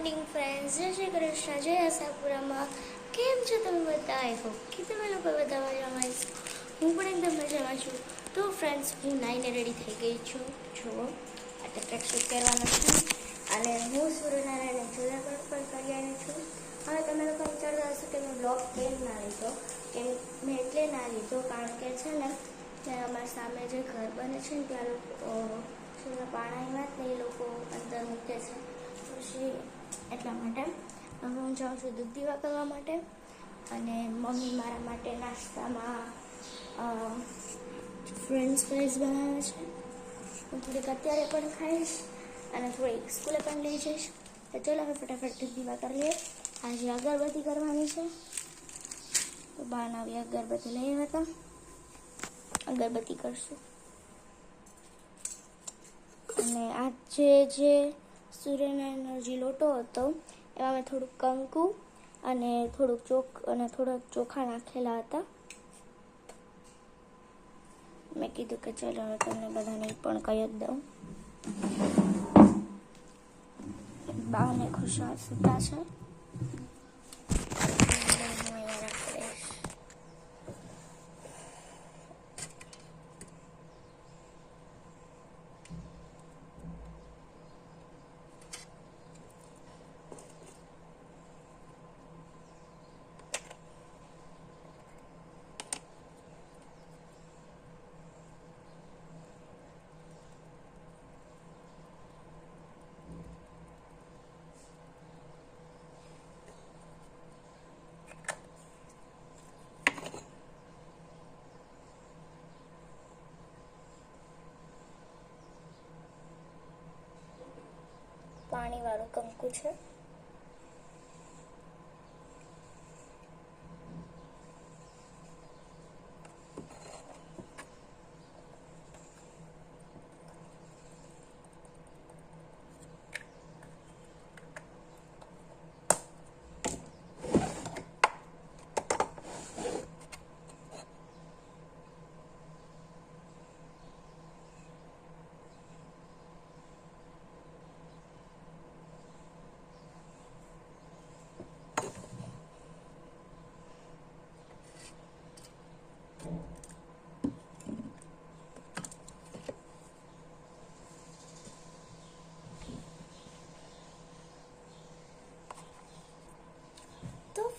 Morning friends, જય શ્રી કૃષ્ણ, જય આશાપુરામાં. કેમ છો તમે બધા? આઈ હોપ કે તમે લોકો બધા મજામાં છો. હું પણ એકદમ મજામાં છું. તો ફ્રેન્ડ્સ, હું નાઈને રેડી થઈ ગઈ છું. જુઓ, એટલે ટ્રેકસૂટ પહેરવાનો છું અને હું સૂર્યનારાયણ ચૂલા પર કરી આવી છું. હવે તમે લોકો વિચારતા હશો કે મેં બ્લોગ કેમ ના લીધો, કેમ મેં એટલે ના લીધો કારણ કે છે ને ત્યાં અમારા સામે જે ઘર બને છે ને ત્યાં લોકો પાણામાં જ ને એ લોકો અંદર મૂકે છે પછી એટલા માટે હવે હું જાઉં છું દૂધ દીવા કરવા માટે. અને મમ્મી મારા માટે નાસ્તામાં ફ્રેન્ચ ફ્રાઈઝ બનાવે છે. હું થોડીક અત્યારે પણ ખાઈશ અને થોડીક સ્કૂલે પણ લઈ જઈશ. તો ચાલો હવે ફટાફટ દૂધ દીવા કરીએ. આજે અગરબત્તી કરવાની છે તો બહાર આવી અગરબત્તી લઈ આવ્યા હતા, અગરબત્તી કરશું. અને આજે જે સૂર્યનારાયણનો જે લોટો હતો એમાં મેં થોડુંક કંકુ અને થોડાક ચોખા નાખેલા હતા. મેં કીધું કે ચલો હવે તમને બધાને પણ કહી જ દઉં. બાને ખુશાલ સૂતા છે. પાણીવાળું કંકુ છે.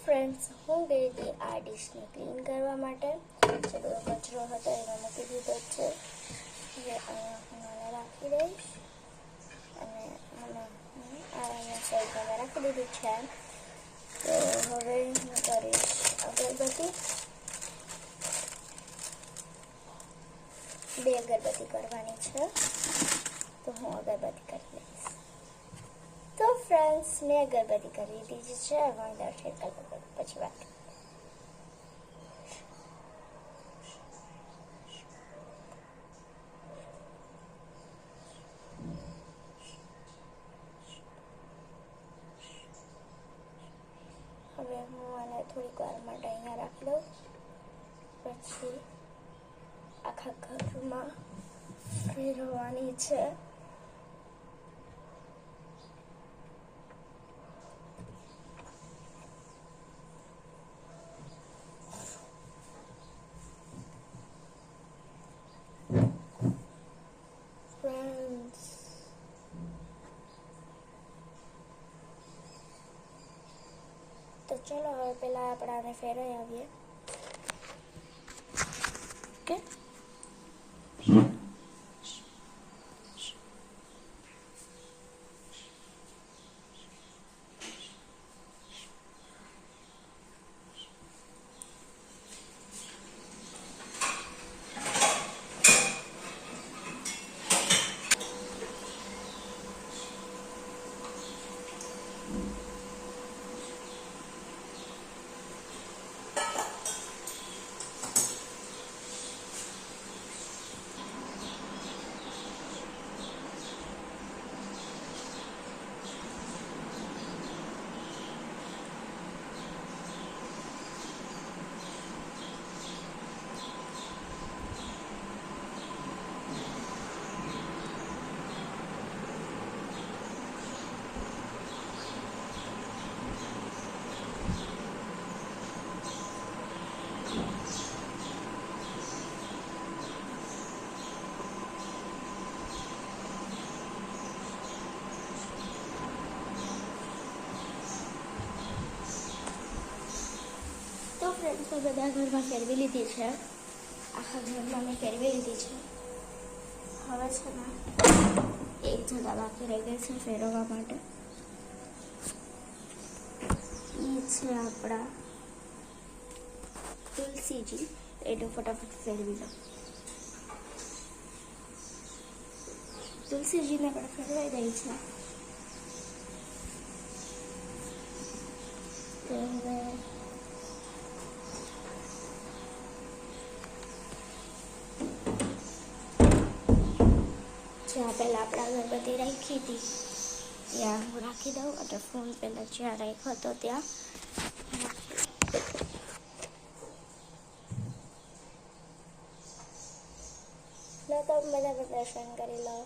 ફ્રેન્ડ્સ, હું ગઈ હતી આ ડીશને ક્લીન કરવા માટે. જે બધો કચરો હતો એમાં મૂકી દીધો છે. જે અહીંયા હું રાખી દઈશ અને અહીંયા સાઈડમાં મેં રાખી દીધું છે. તો હવે હું કરીશ અગરબત્તી. 2 અગરબત્તી કરવાની છે તો હું અગરબત્તી કરી લઈશ. તો ફ્રેન્ડ્સ, મેં અગરબત્તી કરી દીધી છે. હવે દર્શન કરવા પછી વાત. હવે હું આને થોડીક વાર માટે અહીંયા રાખી દઉં, પછી આખા ઘરમાં ફેરવવાની છે. તો ચલો હવે પહેલાં આપણે આને ફેરવી આવીએ. ઓકે, તો બધા ઘરમાં ફેરવી લીધી છે, આખા ઘરમાં મેં ફેરવી લીધી છે. હવે છે ને એક જગ્યા બાકી રહી ગઈ છે ફેરવવા માટે. એ છે આપણા તુલસીજી. એટલું ફટાફટ ફેરવી લો. તુલસીજીને પણ ફેરવાઈ રહી છે. તો હવે જ્યાં પહેલાં આપણે અગરબત્તી રાખી હતી ત્યાં હું રાખી દઉં, અને ફોન પહેલાં જ્યાં રાખ્યો હતો ત્યાં લો. તો બધા દર્શન કરી લો.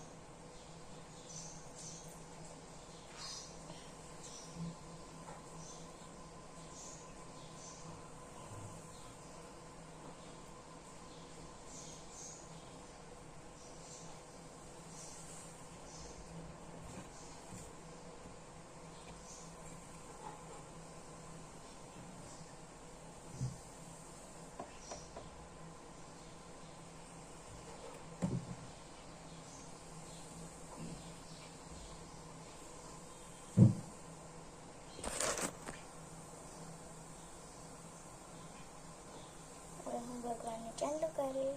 હું ભગવાનને ચાલુ કરી.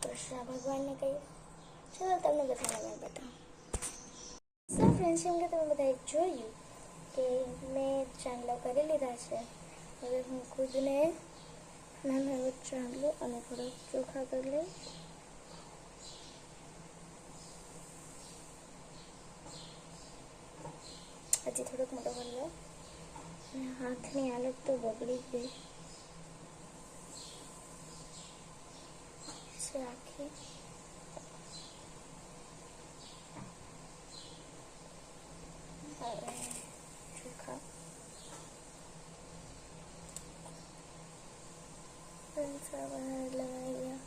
કૃષ્ણ ભગવાનને કહીએ. ચલો તમને બધાને મેં બતાવું. સો ફ્રેન્ડ્સ, એમ કે તમે બધાએ જોયું કે મેં ચાંદલો કરી લીધા છે. હવે હું ખુદને નાનો ચાંદલો અને થોડોક ચોખા કરી લઈશ. હજી થોડોક મોટો કરી લો. હાથની હાલત તો બગડી ગઈ છે આખી. હવે ચોખા લગાવી ગયા.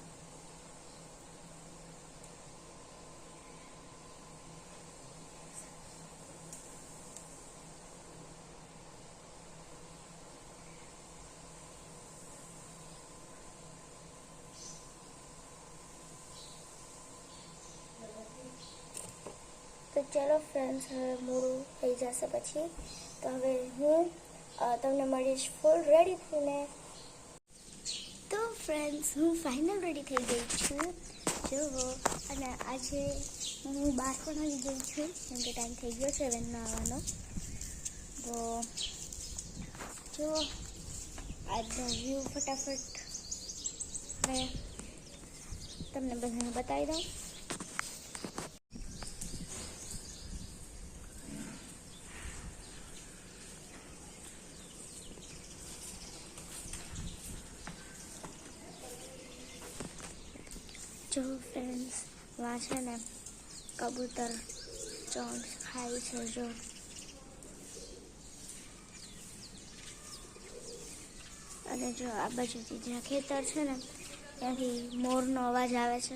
તો ચલો ફ્રેન્ડ્સ, હવે મોડું થઈ જશે પછી. તો હવે હું તમને મળીશ ફૂલ રેડી થઈને. તો ફ્રેન્ડ્સ, હું ફાઇનલ રેડી થઈ ગઈ છું જુઓ. અને આજે હું બહાર પણ આવી ગઈ છું, કેમ કે ટાઈમ થઈ ગયો છે વેનમાં આવવાનો. તો જુઓ આજનો વ્યૂ ફટાફટ હવે તમને બધાને બતાવી દઉં. જો ફ્રેન્ડ્સ, વાં છે ને કબૂતર ચોંચ ખાય છે. જો અને જો આ બાજુથી જ્યાં ખેતર છે ને ત્યાંથી મોરનો અવાજ આવે છે.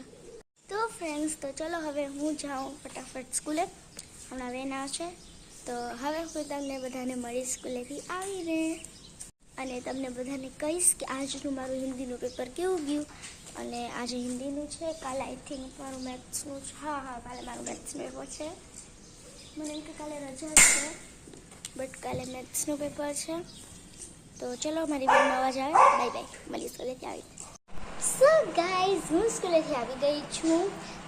તો ફ્રેન્ડ્સ, તો ચલો હવે હું જાઉં ફટાફટ સ્કૂલે. હમણાં વેન આવશે. તો હવે હું તમને બધાને મળીશ સ્કૂલેથી આવીને, અને તમને બધાને કહીશ કે આજનું મારું હિન્દીનું પેપર કેવું ગયું. અને આજે હિન્દીનું છે, કાલે આઈ થિંક મારું મેથ્સનું છે. હા, કાલે મારું મેથ્સનું પેપર છે. મને એમ કે કાલે રજા છે, બટ કાલે મેથ્સનું પેપર છે. તો ચલો, મારી બેનનો અવાજ આવે. બાય બાય, મળીએ સ્કૂલેથી આવી. સો ગાઈઝ, હું સ્કૂલેથી આવી ગઈ છું.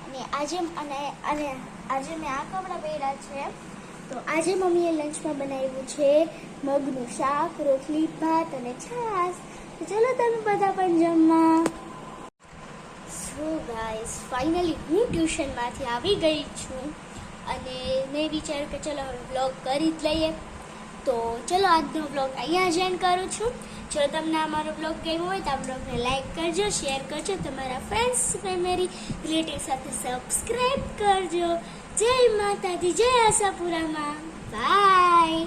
અને આજે મેં આ કપડાં પહેર્યા છે. તો આજે મમ્મીએ લંચમાં બનાવ્યું છે મગનું શાક, રોટલી, ભાત અને છાશ. તો ચલો તમે બધા પણ જમવા. સો ગાઈઝ, ફાઇનલી હું ટ્યુશનમાંથી આવી ગઈ છું, અને મેં વિચાર્યું કે ચલો હવે વ્લોગ કરી જ લઈએ. તો ચલો આજનો વ્લોગ અહીંયા જ એન્ડ કરું છું. જો તમને અમારો વ્લોગ ગમ્યો હોય તો આ વ્લોગને લાઈક કરજો, શેર કરજો, તમારા ફ્રેન્ડ્સ, ફેમિલી, રિલેટિવ સાથે સબસ્ક્રાઈબ કરજો. જય માતાજી, જય આશાપુરામાં. બાય.